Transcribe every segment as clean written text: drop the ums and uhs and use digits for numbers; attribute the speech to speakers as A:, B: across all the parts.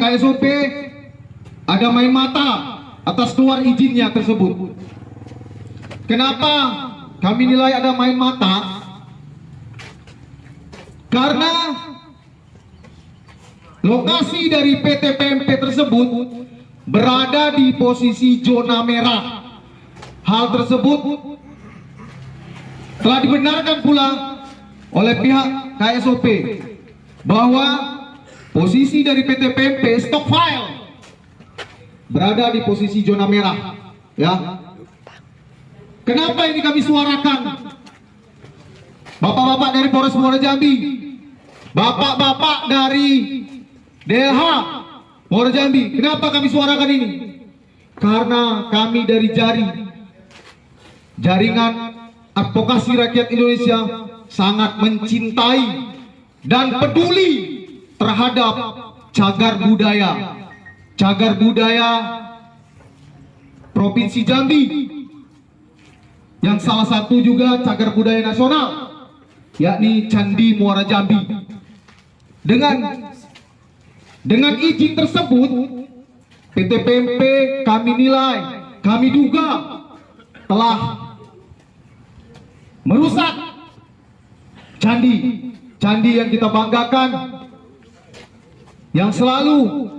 A: KSOP ada main mata atas keluar izinnya tersebut. Kenapa kami nilai ada main mata? Karena lokasi dari PT PMP tersebut berada di posisi zona merah. Hal tersebut telah dibenarkan pula oleh pihak KSOP bahwa posisi dari PT PMP stock file berada di posisi zona merah, ya. Kenapa ini kami suarakan? Bapak-bapak dari Polres Muara Jambi, bapak-bapak dari DLH Muara Jambi, kenapa kami suarakan ini? Karena kami dari Jaringan Advokasi Rakyat Indonesia sangat mencintai dan peduli terhadap cagar budaya Provinsi Jambi, yang salah satu juga cagar budaya nasional, yakni Candi Muara Jambi. Dengan izin tersebut, PT PMP kami nilai, kami duga telah merusak candi yang kita banggakan, yang selalu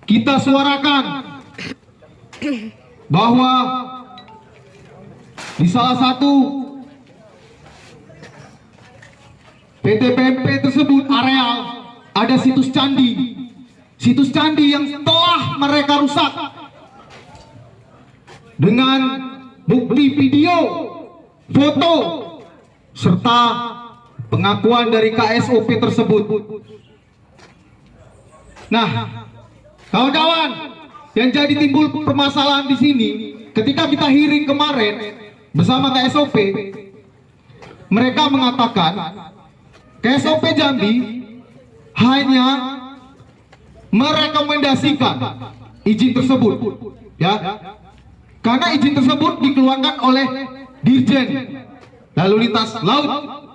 A: kita suarakan bahwa di salah satu PT PMP tersebut areal ada situs candi yang telah mereka rusak dengan bukti video, foto, serta pengakuan dari KSOP tersebut. Nah, kawan-kawan, yang jadi timbul permasalahan di sini, ketika kita hearing kemarin bersama KSOP, mereka mengatakan KSOP Jambi hanya merekomendasikan izin tersebut, ya, karena izin tersebut dikeluarkan oleh Dirjen Lalu Lintas Laut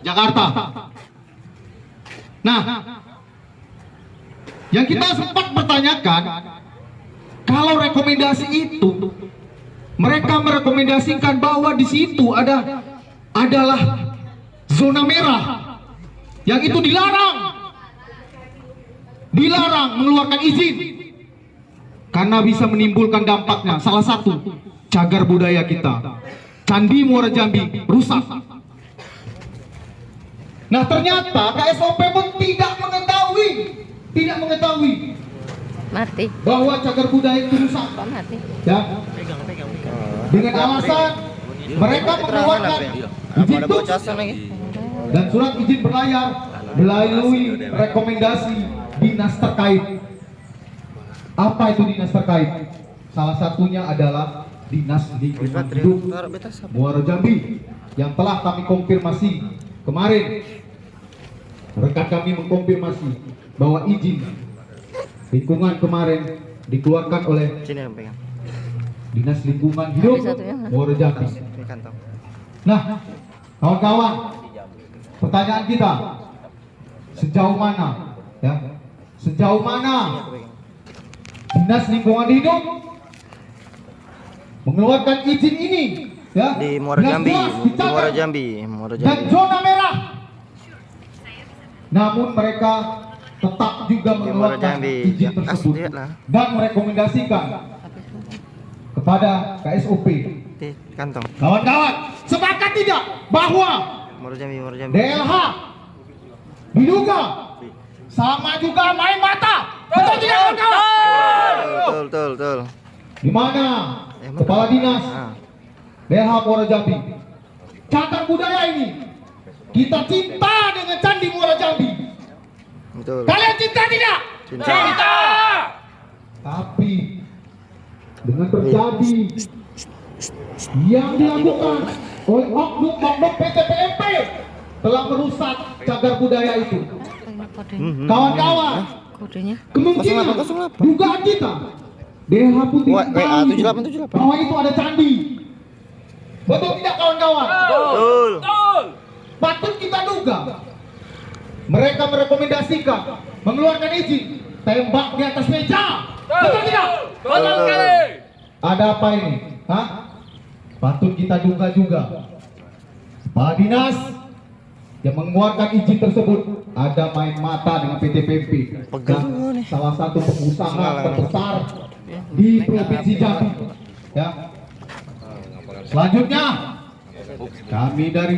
A: Jakarta. Nah, yang kita sempat bertanyakan, kalau rekomendasi itu mereka merekomendasikan bahwa di situ adalah zona merah, yang itu dilarang mengeluarkan izin karena bisa menimbulkan dampaknya. Salah satu, cagar budaya kita, Candi Muara Jambi rusak. Nah, ternyata KSOP pun tidak mengetahui
B: mati
A: bahwa cagar budaya itu rusak.
B: mati.
A: Ya. Dengan alasan mereka mengeluarkan izin dan surat izin berlayar melalui rekomendasi dinas terkait. Apa itu dinas terkait? Salah satunya adalah Dinas Lingkungan Hidup Muara Jambi, yang telah kami konfirmasi kemarin. Rekan kami mengkonfirmasi bahwa izin lingkungan kemarin dikeluarkan oleh Dinas Lingkungan Hidup Muara Jambi. Nah, kawan-kawan, pertanyaan kita, sejauh mana, ya, sejauh mana Dinas Lingkungan Hidup mengeluarkan izin ini, ya,
C: di Muara Jambi,
A: dan zona merah, namun mereka tetap juga mengeluarkan izin tersebut dan merekomendasikan kepada KSOP. Kawan-kawan, sepakat tidak bahwa DLH diduga sama juga main mata? Betul tidak, kawan-kawan?
C: Betul.
A: Di mana Kepala Dinas DLH Muara Jambi, cagar budaya ini kita cinta dengan Candi Muara Jambi.
C: Betul.
A: Kalian cinta tidak?
C: Cinta.
A: Tapi dengan terjadi yang dilakukan oleh oknum-oknum PT PMP telah merusak cagar budaya itu. Kawan-kawan, kemungkinan dugaan kita DH pun tidak tahu bahwa itu ada candi. Betul tidak, kawan-kawan?
C: Betul.
A: Patut kita duga mereka merekomendasikan mengeluarkan izin tembak di atas meja. Betul tidak?
C: Betul sekali.
A: Ada apa ini? Hah? Patut kita duga juga. Kepala dinas yang mengeluarkan izin tersebut ada main mata dengan PT PMP dan salah satu pengusaha terbesar di Provinsi Jambi. Ya. Selanjutnya kami dari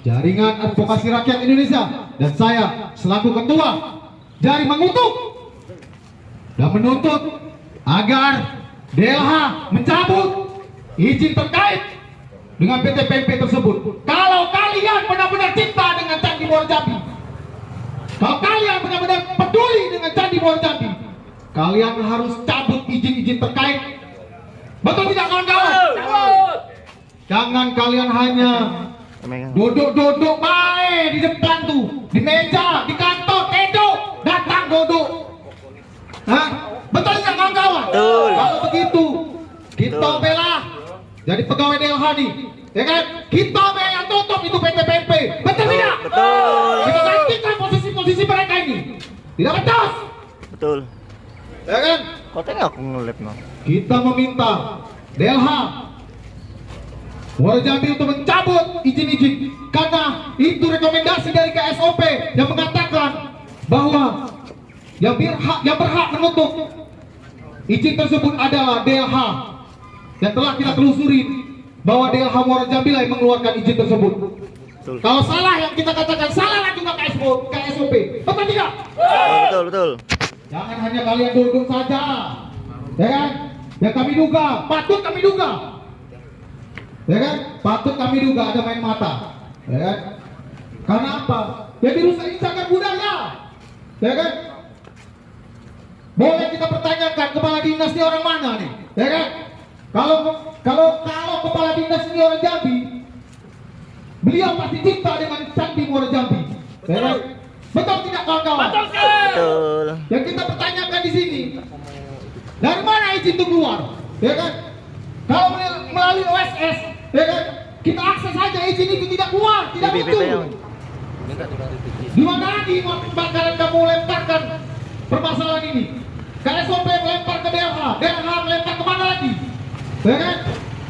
A: Jaringan Advokasi Rakyat Indonesia dan saya selaku ketua Jari mengutuk dan menuntut agar DLH mencabut izin terkait dengan PT PMP tersebut. Kalau kalian benar-benar cinta dengan Candi Muara Jambi, kalau kalian benar-benar peduli dengan Candi Muara Jambi, kalian harus cabut izin-izin terkait. Betul tidak kawan-kawan? Jangan kalian hanya duduk-duduk baik di depan tuh, di meja, di kantor, datang duduk. Hah? Betul tidak kawan-kawan?
C: Betul.
A: Kalau begitu, kita bela jadi pegawai DLH nih, ya kan? Kita bela yang tutup itu PT PMP. Betul tidak?
C: Betul.
A: Kita gantikan posisi-posisi mereka ini. Tidak becus.
C: Betul.
A: Ya kan?
C: Kok tengok aku ngelip no?
A: Kita meminta DLH Muara Jambi untuk mencabut izin-izin karena itu rekomendasi dari KSOP yang mengatakan bahwa yang berhak menutup izin tersebut adalah DLH yang telah kita telusuri bahwa DLH Muara Jambi lah yang mengeluarkan izin tersebut.
C: Betul.
A: Kalau salah yang kita katakan salah juga KSOP. Betul tidak?
C: Betul.
A: Jangan hanya kalian duduk saja, ya kan? Yang kami duga, patut kami duga, ya kan? Patut kami duga ada main mata, ya kan? Karena apa? Jadi rusak ini cagar budaya, ya kan? Boleh kita pertanyakan kepala dinas ini orang mana nih, ya kan? Kalau kepala dinas ini orang Jambi, beliau pasti cinta dengan Candi Muara Jambi, ya kan? Betul tidak kawan-kawan?
C: Betul.
A: Yang kita pertanyakan di sini, dari mana izin itu keluar? Ya kan? Kalau melalui OSS, ya kan? Kita akses saja izin itu tidak keluar, tidak betul. Di mana lagi bakalan kamu lemparkan permasalahan ini? KSOP melempar ke DLH, DLH melempar kemana lagi? Ya kan?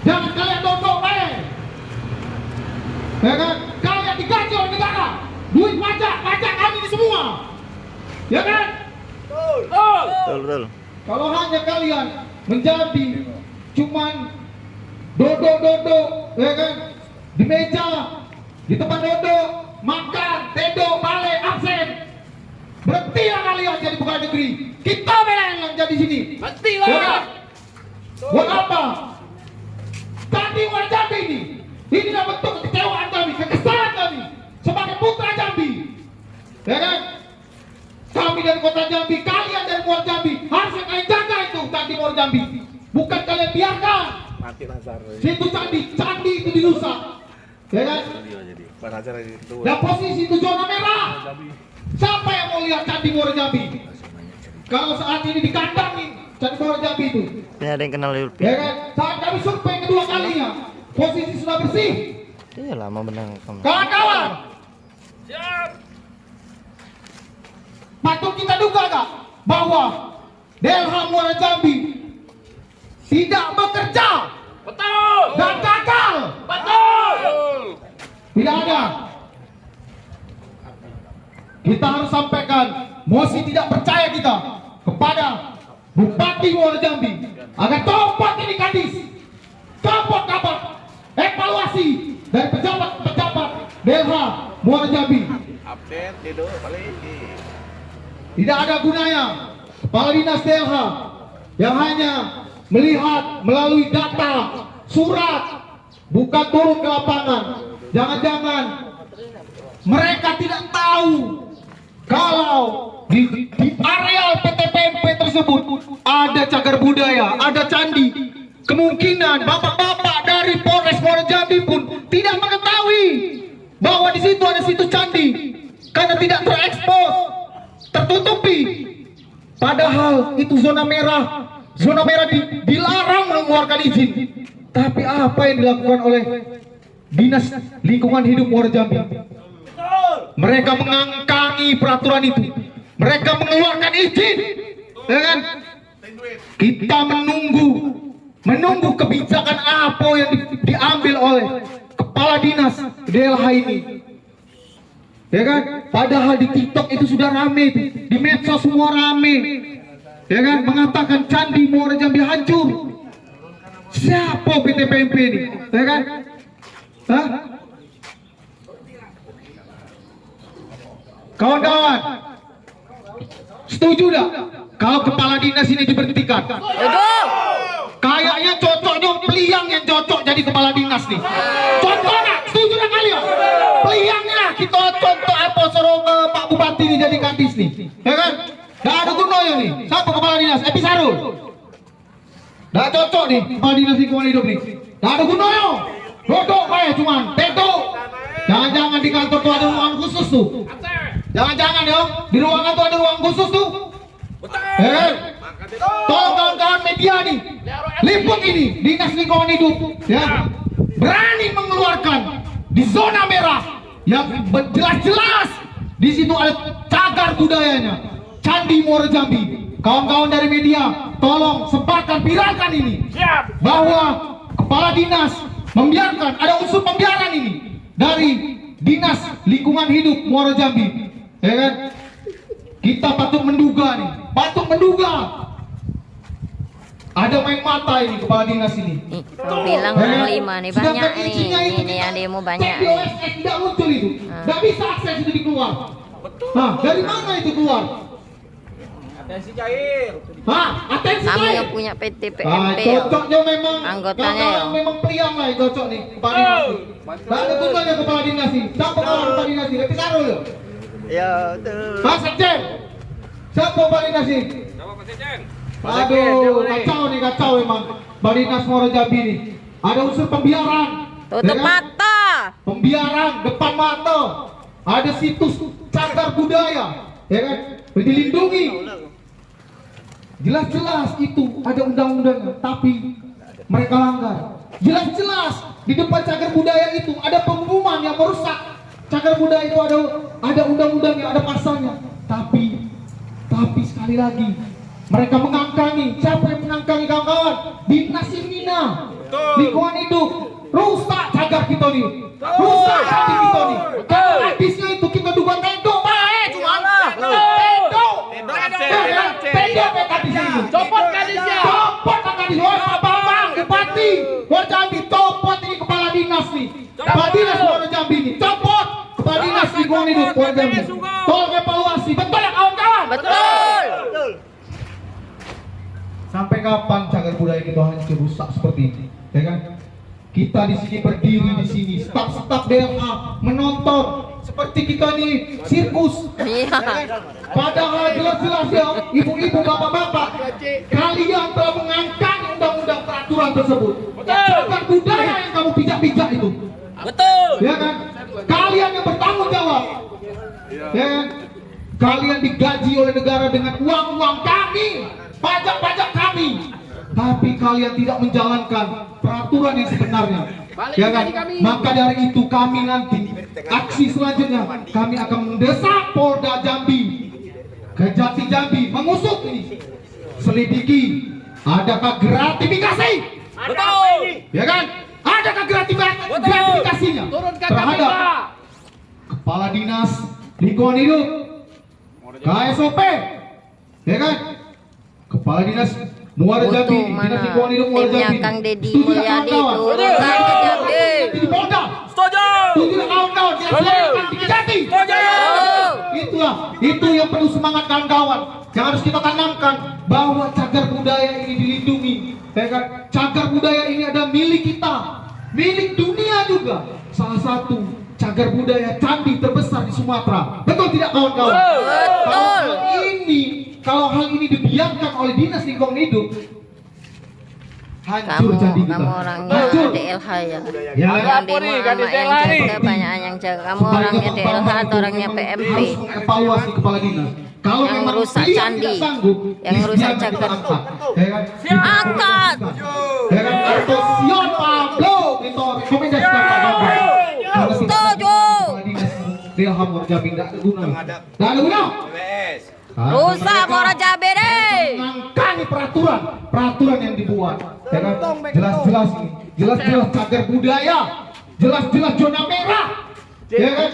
A: Jangan kalian dodok baik. Ya kan? Kalian digaji oleh negara, duit pajak kami ini semua. Ya kan?
C: Betul.
A: Kalau hanya kalian menjadi cuman dodok, ya kan? Di meja, di tempat dodok, makan, tedok, balik, absen. Berhentilah kalian jadi pegawai negeri. Kita bela yang jadi sini. Berhentilah. Ya kan? Buat apa? Candi Muara Jambi ini. Inilah bentuk kekecewaan kami, kekesalan kami sebagai putra Jambi. Ya kan? Kami dari kota Jambi, kalian dari Muara Jambi, harusnya kalian jaga itu Candi Muara Jambi. Bukan kalian biarkan situ candi itu dirusak. Ya kan? Dan posisi itu zona merah. Siapa yang mau lihat Candi Muara Jambi? Kalau saat ini dikandangin Candi Muara Jambi itu,
C: Ini ada yang kenal Lurpi.
A: ya kan? Saat kami survei kedua kalinya, posisi sudah bersih.
C: Iya lama benang kamu.
A: Kawan-kawan, patut kita duga gak bahwa DLH Muara Jambi tidak bekerja? Betul. Dan gagal? Betul. Tidak ada. Kita harus sampaikan mosi tidak percaya kita kepada Bupati Muara Jambi agar copot ini Kadis, copot kabar evaluasi dari pejabat-pejabat DLH Muara Jambi.
B: Update tidur paling.
A: Tidak ada gunanya kepala dinas DLH yang hanya melihat melalui data, surat, bukan turun ke lapangan. Jangan-jangan mereka tidak tahu kalau di areal PT PMP tersebut ada cagar budaya, ada candi. Kemungkinan bapak-bapak dari Polres Muara Jambi pun tidak mengetahui bahwa di situ ada situs candi karena tidak terekspos, tertutupi. Padahal itu zona merah dilarang mengeluarkan izin. Tapi apa yang dilakukan oleh Dinas Lingkungan Hidup Muara Jambi? Mereka mengangkangi peraturan itu Mereka mengeluarkan izin, ya kan? Kita menunggu kebijakan apa yang diambil oleh kepala dinas DLH ini, ya kan? Padahal di TikTok itu sudah rame, di medsos semua rame, ya kan? Mengatakan Candi Muara Jambi hancur. Siapa PTPMP ini, ya kan? Hah? Kawan-kawan, setuju dah kalau kepala dinas ini diberhentikan? Kayaknya cocoknya Peliang yang cocok jadi kepala dinas nih. Contoh nggak? Setuju nggak kalian? Peliang lah kita contoh apa suruh ke Pak Bupati nih jadi kadis nih, ya kan? Gak ada gunanya nih. Siapa kepala dinas? Epi Sarul. Gak cocok nih kepala dinas lingkungan hidup nih. Gak ada gunanya. Duduk kayak cuman teto. Jangan-jangan di kantor tuh ada ruangan khusus tuh. Jangan-jangan ya, di ruangan tuh ada ruang khusus tuh. Tolong kawan-kawan media nih, liput ini dinas lingkungan hidup, ya, berani mengeluarkan di zona merah yang jelas-jelas di situ ada cagar budayanya Candi Muara Jambi. Kawan-kawan dari media, tolong sebarkan, viralkan ini bahwa kepala dinas membiarkan ada unsur pembiaran ini dari dinas lingkungan hidup Muara Jambi, ya kan? Kita patut menduga nih, ada main mata ini kepala dinas ini.
D: Kau bilang orang 5 nih banyak ini yang demo banyak.
A: Tidak muncul itu, tidak bisa akses itu keluar. Nah, dari mana itu keluar?
B: Atensi cair.
A: Atensi
D: Kami
A: cair.
D: yang punya PTPMP
A: Cocoknya memang
D: anggotanya ya.
A: memang Peliang lah yang cocok nih kepala dinas. Tidak ada gunanya kepala dinas ini. Siapa kepala dinas ini? Epi Sarul ya?
C: Ya, betul.
A: Pak Sekjen. Siapa kepala dinas ini? Aduh, kacau emang. Dinas Muara Jambi ini. Ada unsur pembiaran.
D: Tutup
A: ya kan?
D: mata.
A: Pembiaran depan mata. Ada situs cagar budaya, ya kan? Dilindungi. Jelas-jelas itu ada undang-undangnya, tapi mereka langgar. Jelas-jelas di depan cagar budaya itu ada pengumuman yang merusak. Cagar budaya itu ada undang-undangnya, ada pasalnya. Tapi sekali lagi mereka mengangkangi. Siapa yang mengangkangi kawan-kawan? Dinas Imina, lingkungan hidup. Rusak cagar kita nih. Rusak hati kita nih. Kalau habisnya itu kita duga tendok baik. Tendok tadi sini. Copot kadisnya. Copot kadis. Wah, Pak Bambang, Bupati. Wah, Jambi copot ini kepala dinas nih. Kepala dinas Muara Jambi nih. Copot kepala dinas lingkungan hidup Muara Jambi. Tolong evaluasi. Betul ya kawan-kawan?
D: Betul.
A: Sampai kapan cagar budaya kita hancur rusak seperti ini? Ya kan? Kita di sini berdiri di sini, staf-staf DLH menonton seperti kita nih sirkus.
D: Iya.
A: Padahal jelas-jelas ya, ibu-ibu, bapak-bapak, kalian telah mengangkat undang-undang peraturan tersebut. Cagar budaya yang kamu pijak-pijak itu.
D: Betul.
A: Ya kan? Kalian yang bertanggung jawab. Ya kan? Kalian digaji oleh negara dengan uang-uang kami, pajak-pajak kami. Tapi kalian tidak menjalankan peraturan yang sebenarnya, ya kan? Maka dari itu kami nanti aksi selanjutnya kami akan mendesak Polda Jambi, Kejati Jambi mengusut ini, selidiki adakah gratifikasi,
B: Betul.
A: ya kan? Adakah gratifikasinya terhadap kepala dinas lingkungan hidup, KSOP, ya kan? Kepala dinas Muara Jambi, dinas lingkungan hidup Muara
D: timnya
A: Jambi.
D: Kang Deddy
A: Setuju tak
D: Mulyadi
A: kawan-kawan?
D: turunkan ke Jambi.
A: Di Polda.
B: Setuju.
A: Setuju tak kawan-kawan? Dilaksanakan di Kejati. Itu yang perlu semangat kawan-kawan. Yang harus kita tanamkan bahwa cagar budaya ini dilindungi. Ya kan? Cagar budaya ini ada milik kita, milik dunia juga. Salah satu cagar budaya candi terbesar di Sumatera. Betul tidak kawan-kawan?
D: Betul.
A: Kalau hal ini dibiarkan oleh dinas lingkungan hidup, hancur candi kita.
D: Kamu orangnya
A: Hancur.
D: DLH ya.
A: Ya,
D: Yang demo sama yang jaga banyak yang jaga. Kamu orangnya DLH atau orangnya PMP?
A: Harus mengevaluasi kepala dinas. Kalau
D: Yang
A: memang
D: merusak
A: beliau
D: candi,
A: tidak sanggup,
D: yang merusak
A: biarkan kita
D: cagar.
A: angkat. Ya kan?
D: Angkat.
A: Ya kan? Atau Sion Pablo kita rekomendasikan Pak Bambang. Karena tidak
D: Setuju.
A: kepala dinas DLH Muara Jambi tidak ada guna. Tidak ada guna.
B: BPS.
D: Rusak Muara Jambi deh.
A: Mengangkangi peraturan yang dibuat. Ya kan? Jelas-jelas ini, jelas-jelas cagar budaya, jelas-jelas zona merah. Ya kan?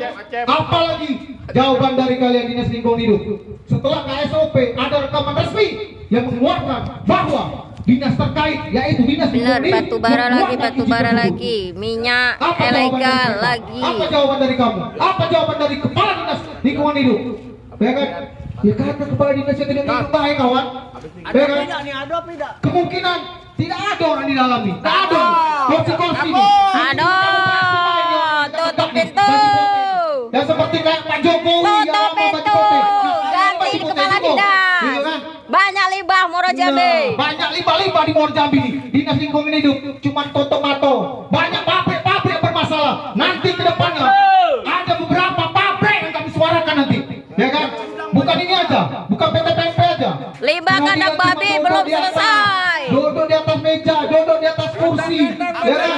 A: Apalagi jawaban dari kalian Dinas Lingkungan Hidup setelah KSOP ada rekaman resmi yang mengeluarkan bahwa dinas terkait yaitu Dinas
D: Bener,
A: Lingkungan Hidup
D: batu bara lagi,
A: mengeluarkan
D: batu
A: izin
D: bara
A: tersebut.
D: lagi, minyak
A: Apa jawaban
D: ilegal
A: dari mereka?
D: lagi.
A: Apa jawaban dari kamu? Apa jawaban dari Kepala Dinas Lingkungan Hidup? Ya kan? Ya karena Kepala Dinas yang tidak hidup baik kawan. Ya kan? Kemungkinan tidak ada orang di dalam nih. Tak ada. Kursi-kursi nih.
D: Aduh, tutup pintu.
A: Yang seperti kayak Pak Jokowi yang
D: Tutup
A: lama
D: pintu.
A: baju
D: Ganti
A: putih.
D: kepala
A: Gitu
D: dinas.
A: kan?
D: Banyak limbah Muara Jambi.
A: Nah, banyak limbah-limbah di Muara Jambi nih. Dinas Lingkungan Hidup cuma toto-mato. Banyak pabrik-pabrik yang bermasalah. Nanti ke depannya ada beberapa pabrik yang kami suarakan nanti. Ya kan? Bukan ini aja, bukan PT PMP aja.
D: Limbah
A: Kemudian
D: kandang
A: cuma
D: babi
A: duduk
D: belum
A: di atas,
D: selesai.
A: Duduk di atas meja, duduk di atas kursi. Ya kan?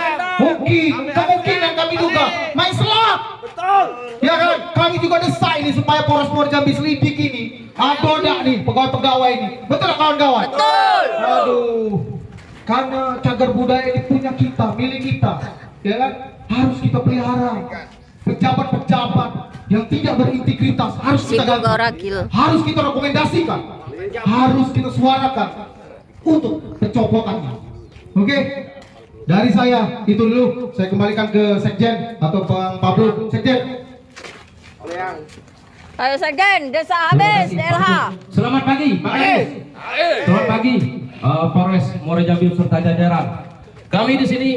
A: Kemungkinan kami duga main slot. Ya kan? Kami juga desak ini supaya Polres Muara Jambi selidik ini. Ada enggak nih pegawai-pegawai ini? Betul nggak kawan-kawan?
D: Betul.
A: Aduh. Karena cagar budaya ini punya kita, milik kita. Ya kan? Harus kita pelihara. Pejabat-pejabat yang tidak berintegritas harus
D: Si
A: kita ganti.
D: Gorakil.
A: Harus kita rekomendasikan. Harus kita suarakan untuk pencopotannya. Oke? Dari saya itu dulu. Saya kembalikan ke Sekjen atau Bang Pablo. Sekjen.
D: Ayo Sekjen, desa habis DLH.
E: Selamat pagi, Pak Anies. Selamat pagi, Polres Muara Jambi serta jajaran. Kami di sini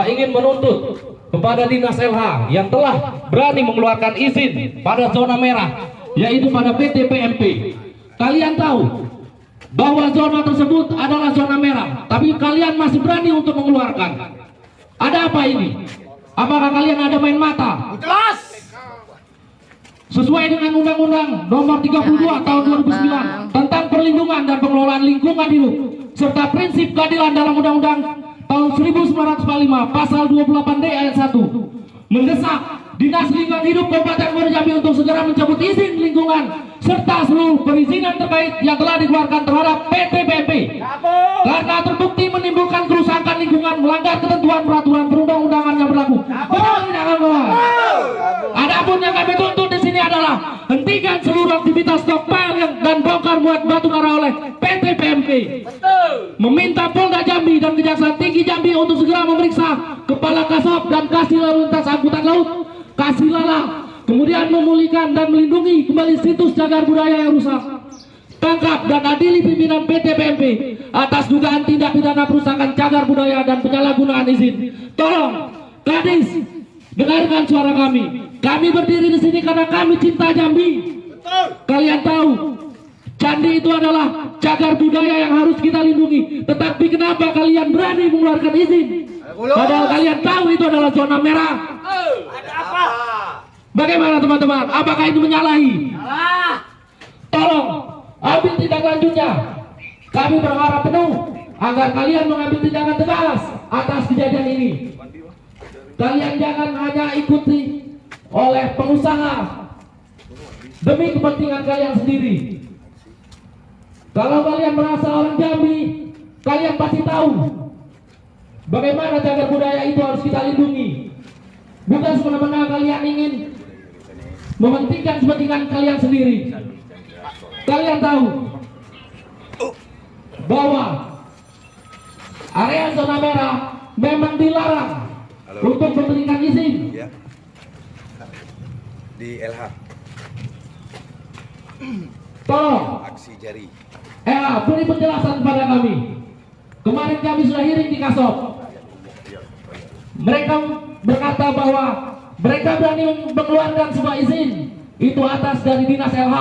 E: ingin menuntut kepada Dinas LH yang telah berani mengeluarkan izin pada zona merah, yaitu pada PT PMP. Kalian tahu bahwa zona tersebut adalah zona merah, tapi kalian masih berani untuk mengeluarkan. Ada apa ini? Apakah kalian ada main mata?
B: Jelas.
E: Sesuai dengan Undang-Undang Nomor 32 Tahun 2009 tentang perlindungan dan pengelolaan lingkungan hidup serta prinsip keadilan dalam Undang-Undang Tahun 1945 Pasal 28D Ayat 1 mendesak Dinas Lingkungan Hidup Kabupaten Muara Jambi untuk segera mencabut izin lingkungan serta seluruh perizinan terkait yang telah dikeluarkan terhadap PT PMP karena terbukti menimbulkan kerusakan lingkungan, melanggar ketentuan peraturan perundang-undangan yang berlaku. Betul tidak kawan? Adapun yang kami tuntut di sini adalah hentikan seluruh aktivitas stockpile dan bongkar muat batu bara oleh PT PMP. Meminta Polda Jambi dan Kejaksaan Tinggi Jambi untuk segera memeriksa Kepala Kasop dan Kasih Lalu Lintas Angkutan Laut Kasih Lala, kemudian memulihkan dan melindungi kembali situs cagar budaya yang rusak. Tangkap dan adili pimpinan PT PMP atas dugaan tindak pidana perusakan cagar budaya dan penyalahgunaan izin. Tolong, Kadis, dengarkan suara kami. Kami berdiri di sini karena kami cinta Jambi. Kalian tahu, candi itu adalah cagar budaya yang harus kita lindungi. Tetapi kenapa kalian berani mengeluarkan izin? Padahal kalian tahu itu adalah zona merah. Bagaimana teman-teman? Apakah itu menyalahi? Tolong ambil tindak lanjutnya. Kami berharap penuh agar kalian mengambil tindakan tegas atas kejadian ini. Kalian jangan hanya ikuti oleh pengusaha demi kepentingan kalian sendiri. Kalau kalian merasa orang Jambi, kalian pasti tahu bagaimana cagar budaya itu harus kita lindungi. Bukan semena-mena kalian ingin mementingkan kepentingan kalian sendiri. Kalian tahu bahwa area zona merah memang dilarang untuk memberikan izin.
C: Ya. Di LH
E: Tolong
C: aksi jari.
E: beri penjelasan kepada kami. Kemarin kami sudah hearing di Kasop. Mereka berkata bahwa mereka berani mengeluarkan sebuah izin itu atas dari Dinas LH.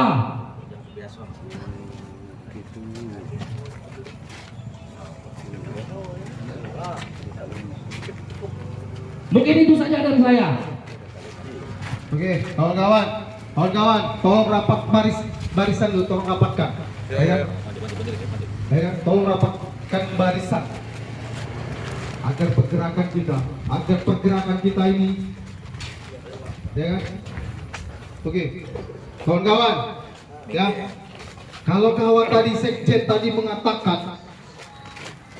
E: Mungkin itu saja dari saya.
A: Oke, kawan-kawan, tolong rapat barisan dulu, tolong rapatkan. Ya, tolong rapatkan barisan agar pergerakan kita ini, ya kan? Oke, kawan-kawan, Ya. Kalau kawan tadi sekjen tadi mengatakan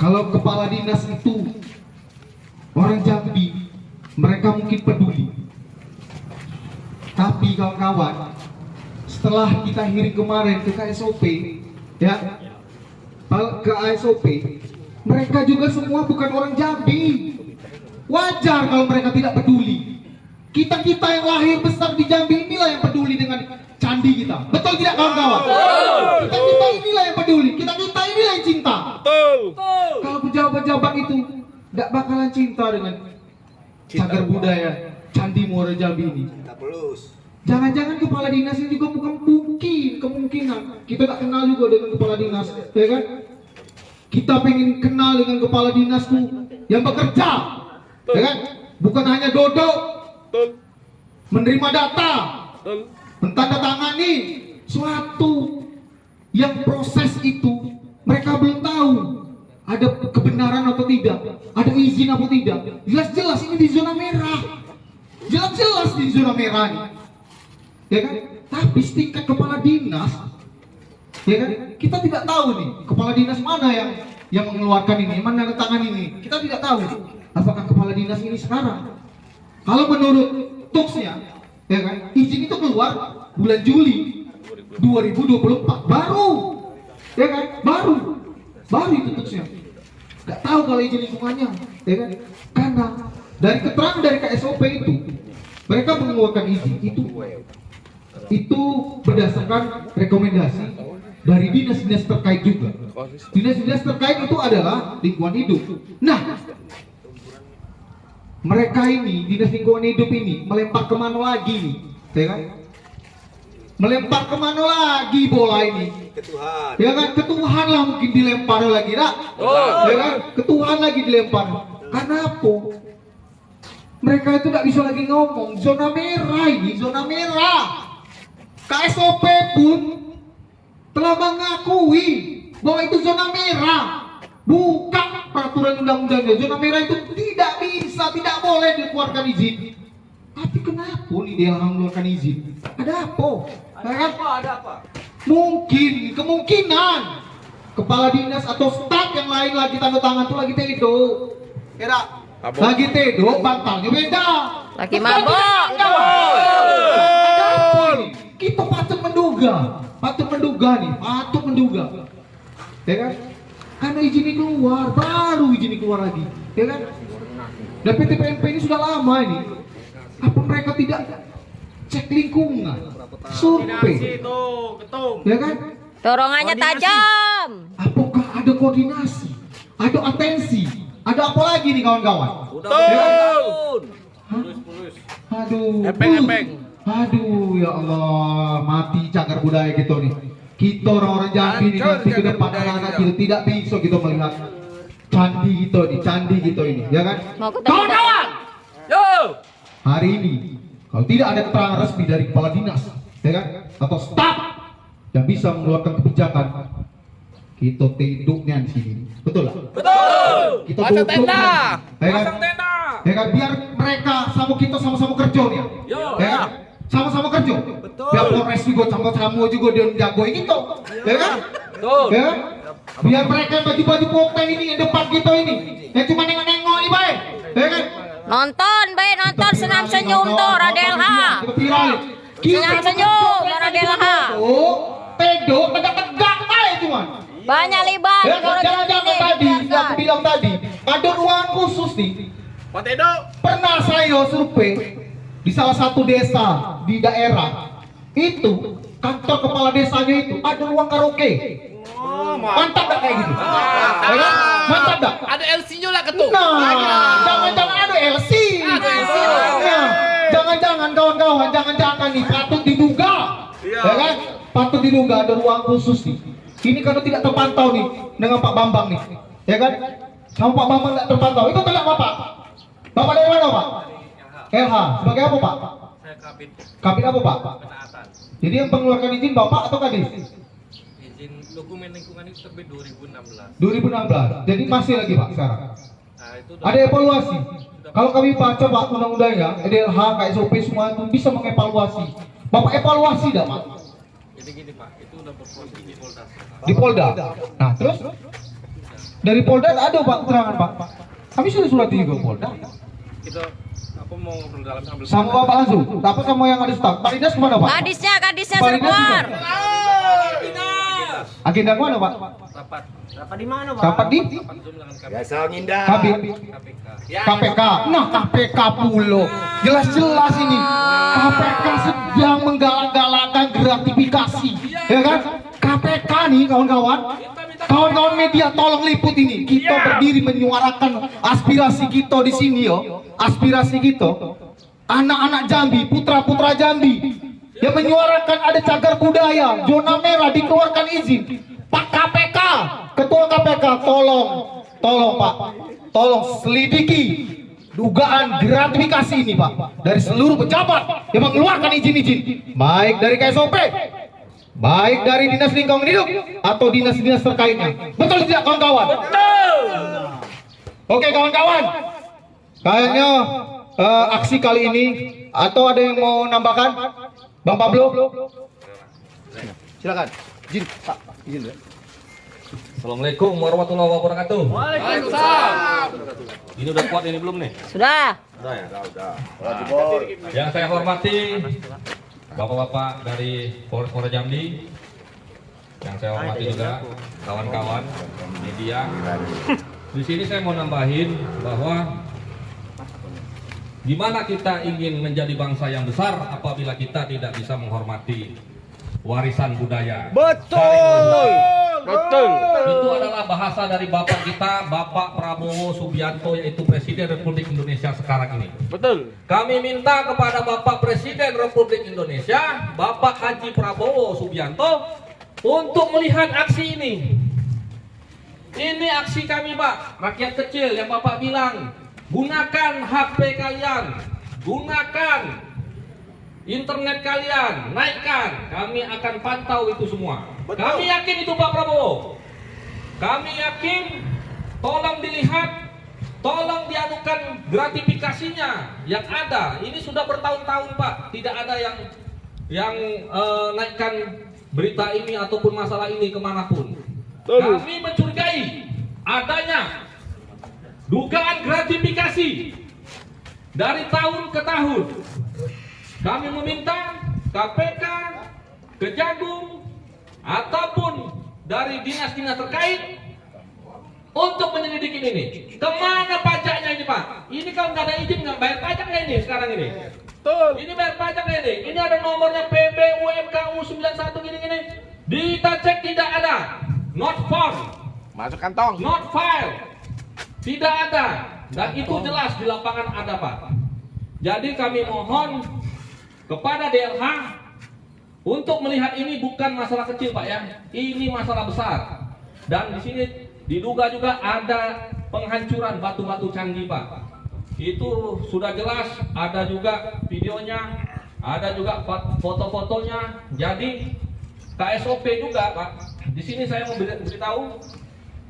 A: kalau kepala dinas itu orang Jambi, mereka mungkin peduli. Tapi kawan-kawan, setelah kita hearing kemarin ke KSOP, ya, ke ASOP, mereka juga semua bukan orang Jambi. Wajar kalau mereka tidak peduli. Kita yang lahir besar di Jambi inilah yang peduli dengan candi kita. Betul tidak kawan-kawan? Kita inilah yang peduli. Kita inilah yang cinta. Kalau pejabat-pejabat itu tidak bakalan cinta dengan cagar budaya Candi Muara Jambi ini. Jangan-jangan kepala dinas ini juga bukan kemungkinan. Kita tak kenal juga dengan kepala dinas, ya kan? Kita pengen kenal dengan kepala dinasku yang bekerja, ya kan? Bukan hanya duduk, menerima data, mentandatangani suatu yang proses itu mereka belum tahu ada kebenaran atau tidak, ada izin atau tidak. Jelas-jelas ini di zona merah, jelas-jelas di zona merah nih. Ya kan? Tapi setingkat kepala dinas, ya kan? Kita tidak tahu nih kepala dinas mana yang mengeluarkan ini, mana yang tangan ini. Kita tidak tahu apakah kepala dinas ini sekarang. Kalau menurut tuksnya, ya kan? Izin itu keluar bulan Juli 2024 baru, ya kan? Baru itu tuksnya. Gak tahu kalau izin lingkungannya, ya kan? Karena dari keterangan dari KSOP itu mereka mengeluarkan izin itu berdasarkan rekomendasi dari dinas-dinas terkait juga. Dinas-dinas terkait itu adalah lingkungan hidup. Nah, mereka ini dinas lingkungan hidup ini melempar kemana lagi nih, ya kan? Melempar kemana lagi bola ini? Ke Tuhan. Ya kan, ke Tuhan lah mungkin dilempar lagi, nak? Ya kan, ke Tuhan lagi dilempar. Karena apa? Mereka itu tidak bisa lagi ngomong zona merah ini, zona merah. KSOP pun telah mengakui bahwa itu zona merah. Buka peraturan undang-undangnya, zona merah itu tidak bisa, tidak boleh dikeluarkan izin. Tapi kenapa nih dia mengeluarkan izin? Ada apa?
B: Ada apa?
A: Mungkin, kemungkinan kepala dinas atau staf yang lain lagi tanda tangan tuh lagi tedo. Kira lagi tedo, bantalnya beda.
D: Lagi mabok.
A: Ada apa ini? Kita patut menduga nih, patut menduga, ya kan? Karena izin ini keluar, baru izin ini keluar lagi, ya kan? Dan PT PMP ini sudah lama ini. Apa mereka tidak cek lingkungan, survei, ya kan?
D: Dorongannya tajam.
A: Apakah ada koordinasi, ada atensi, ada apa lagi nih kawan-kawan? Aduh, ya Allah, mati cagar budaya gitu nih. Kita orang-orang Jambi nih nanti ke depan anak-anak kita tidak bisa kita melihat candi gitu ini, ya kan? Kawan-kawan, hari ini kalau tidak ada keterangan resmi dari kepala dinas, ya kan, atau staf yang bisa mengeluarkan kebijakan, kita tunduknya di sini, betul lah? Betul. Kita pasang tenda, ya kan? Biar mereka sama kita sama-sama kerja nih, ya kan? Sama-sama kerja. Biar Polres juga sama-sama juga dia jagoin gitu, ya kan? Ya kan? Biar mereka baju-baju pokok ini yang depan kita ini, yang cuma nengok-nengok ini baik, ya kan?
D: Nonton senam senyum tuh Radelha. Senam senyum Radelha.
A: Tedo tegak-tegak baik cuma.
D: Banyak libat.
A: Jangan-jangan tadi, yang aku bilang tadi, ada ruang khusus nih.
B: Pak Tedo.
A: Pernah saya survei di salah satu desa di daerah itu, kantor kepala desanya itu ada ruang karaoke. Mantap dah kayak gitu. Mantap dah.
B: Ada LC-nya lah ketuk.
A: Nah, jangan-jangan ada LC. Nah, jangan-jangan kawan-kawan, jangan-jangan nih patut diduga, ya kan? Patut diduga ada ruang khusus nih. Ini kalau tidak terpantau nih dengan Pak Bambang nih, ya kan? Sama Pak Bambang tidak terpantau. Itu telah Bapak. Bapak dari mana Pak? LH. Sebagai apa Pak?
B: Saya kabin.
A: Kabin apa Pak?
B: Penaatan.
A: Jadi yang mengeluarkan izin Bapak atau Kadis?
B: Izin dokumen lingkungan itu terbit 2016.
A: 2016. Jadi masih lagi Pak sekarang.
B: Nah, itu
A: Ada evaluasi. Kalau kami baca Pak undang-undangnya, EDLH, KSOP semua itu bisa mengevaluasi. Bapak evaluasi dah Pak.
B: Jadi gini Pak, itu udah berproses di Polda.
A: Di Polda. Nah, terus dari Polda ada Pak keterangan Pak. Kami sudah surat juga Polda.
B: Kita apa mau ngobrol dalam sambil
A: Sama Bapak langsung. Apa sama yang ada staf? Pak Dinas kemana Pak?
D: Kadisnya
A: Pak Dinas
D: serbuar.
A: Agenda kemana Pak?
B: rapat
C: Rapat di mana, Pak?
A: Rapat di
B: rapat Zoom dengan KPK.
C: Biasa ngindah.
A: Kabit
B: KPK.
A: KPK. Nah KPK pula. Jelas-jelas ini. KPK sedang menggalak-galakkan gratifikasi. Ya kan? KPK nih kawan-kawan. Kawan-kawan media tolong liput ini. Kita berdiri menyuarakan aspirasi kita di sini yo. Aspirasi kita. Anak-anak Jambi, putra-putra Jambi yang menyuarakan ada cagar budaya, zona merah dikeluarkan izin. Pak KPK, Ketua KPK, tolong Pak, tolong selidiki dugaan gratifikasi ini Pak dari seluruh pejabat yang mengeluarkan izin-izin, baik dari KSOP, baik dari Dinas Lingkungan Hidup atau dinas-dinas terkaitnya. Betul tidak kawan-kawan? Betul. Oke kawan-kawan, kayaknya aksi kali ini atau ada yang mau nambahkan? Bang Pablo?
C: Silakan. Izin, Pak. Izin ya.
F: Assalamualaikum warahmatullahi wabarakatuh.
C: Waalaikumsalam.
F: Ini udah kuat ini belum nih?
D: Sudah.
F: Udah ya? Yang saya hormati bapak-bapak dari Polres Jambi, yang saya hormati juga kawan-kawan media. Di sini saya mau nambahin bahwa gimana kita ingin menjadi bangsa yang besar apabila kita tidak bisa menghormati warisan budaya.
C: Betul. Betul.
F: Itu adalah bahasa dari bapak kita, Bapak Prabowo Subianto, yaitu Presiden Republik Indonesia sekarang ini.
C: Betul.
F: Kami minta kepada Bapak Presiden Republik Indonesia, Bapak Haji Prabowo Subianto, untuk melihat aksi ini. Ini aksi kami Pak, rakyat kecil yang Bapak bilang. Gunakan HP kalian, gunakan internet kalian, naikkan. Kami akan pantau itu semua.
C: Betul.
F: Kami yakin itu Pak Prabowo. Kami yakin, tolong dilihat, tolong dianukan gratifikasinya yang ada. Ini sudah bertahun-tahun Pak, tidak ada yang naikkan berita ini ataupun masalah ini kemanapun. Kami mencurigai adanya dugaan gratifikasi dari tahun ke tahun. Kami meminta KPK, Kejagung, ataupun dari dinas-dinas terkait untuk menyelidiki ini. Kemana pajaknya ini Pak? Ini kalau nggak ada izin nggak bayar pajak nggak ini sekarang ini? Betul. Ini bayar pajak nggak ini? Ini ada nomornya PB UMKU 91 gini-gini. Kita cek tidak ada. Not found.
C: Masuk kantong.
F: Not filed. Tidak ada, dan itu jelas di lapangan ada Pak. Jadi kami mohon kepada DLH untuk melihat ini bukan masalah kecil Pak ya, ini masalah besar. Dan di sini diduga juga ada penghancuran batu-batu canggih Pak. Itu sudah jelas, ada juga videonya, ada juga foto-fotonya. Jadi KSOP juga Pak. Di sini saya mau beritahu.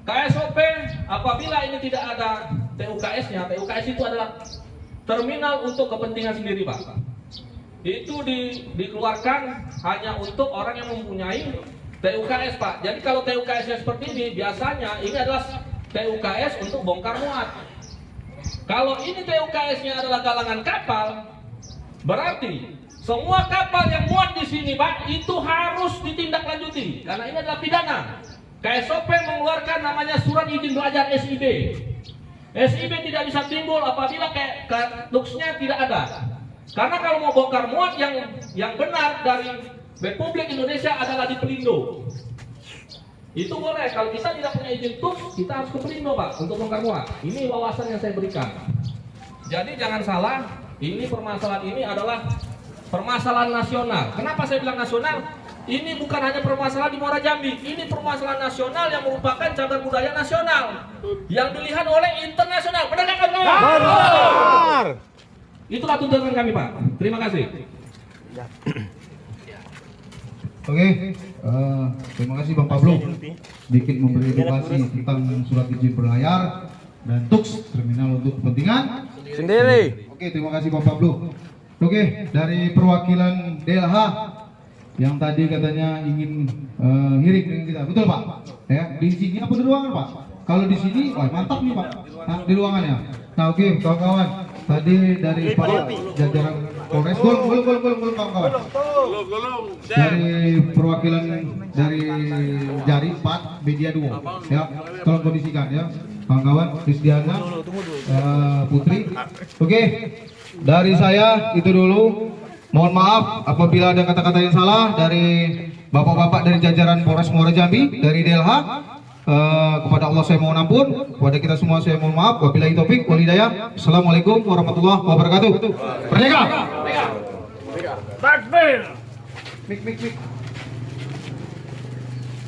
F: KSOP apabila ini tidak ada TUKS-nya, TUKS itu adalah terminal untuk kepentingan sendiri Pak. Itu dikeluarkan hanya untuk orang yang mempunyai TUKS Pak. Jadi kalau TUKS-nya seperti ini, biasanya ini adalah TUKS untuk bongkar muat. Kalau ini TUKS-nya adalah galangan kapal, berarti semua kapal yang muat di sini Pak, itu harus ditindaklanjuti karena ini adalah pidana. KSOP mengeluarkan namanya surat izin belajar SIB. SIB tidak bisa timbul apabila tuksnya tidak ada. Karena kalau mau bongkar muat yang benar dari Republik Indonesia adalah di Pelindo. Itu boleh. Kalau kita tidak punya izin tuks, kita harus ke Pelindo Pak untuk bongkar muat. Ini wawasan yang saya berikan. Jadi jangan salah, ini permasalahan ini adalah permasalahan nasional. Kenapa saya bilang nasional? Ini bukan hanya permasalahan di Muara Jambi, ini permasalahan nasional yang merupakan cagar budaya nasional yang dilihat oleh internasional. Benar nggak kawan?
C: Benar.
F: Itulah tuntutan kami Pak. Terima kasih.
A: Oke, terima kasih Bang Pablo. Sedikit memberi edukasi tentang surat izin berlayar dan tuks terminal untuk kepentingan
C: Sendiri.
A: Oke, terima kasih Bang Pablo. Oke, dari perwakilan DLH yang tadi katanya ingin hiring dengan kita, betul Pak? Ya, di sini apa di ruangan Pak? Kalau di sini, wah mantap nih Pak. Nah, di ruangannya. Nah oke, kawan-kawan. Tadi dari Pak jajaran Polres, gulung kawan-kawan. Dari perwakilan dari Jari 4 Media 2, ya, tolong kondisikan ya, kawan-kawan. Krisdiana, Putri. Oke, dari saya itu dulu. Mohon maaf apabila ada kata-kata yang salah dari bapak-bapak dari jajaran Polres Muara Jambi, dari DLH. Kepada Allah saya mohon ampun, kepada kita semua saya mohon maaf. Wabillahi taufik wal hidayah. Assalamualaikum warahmatullahi wabarakatuh. Merdeka!
C: Takbir.
A: Mik.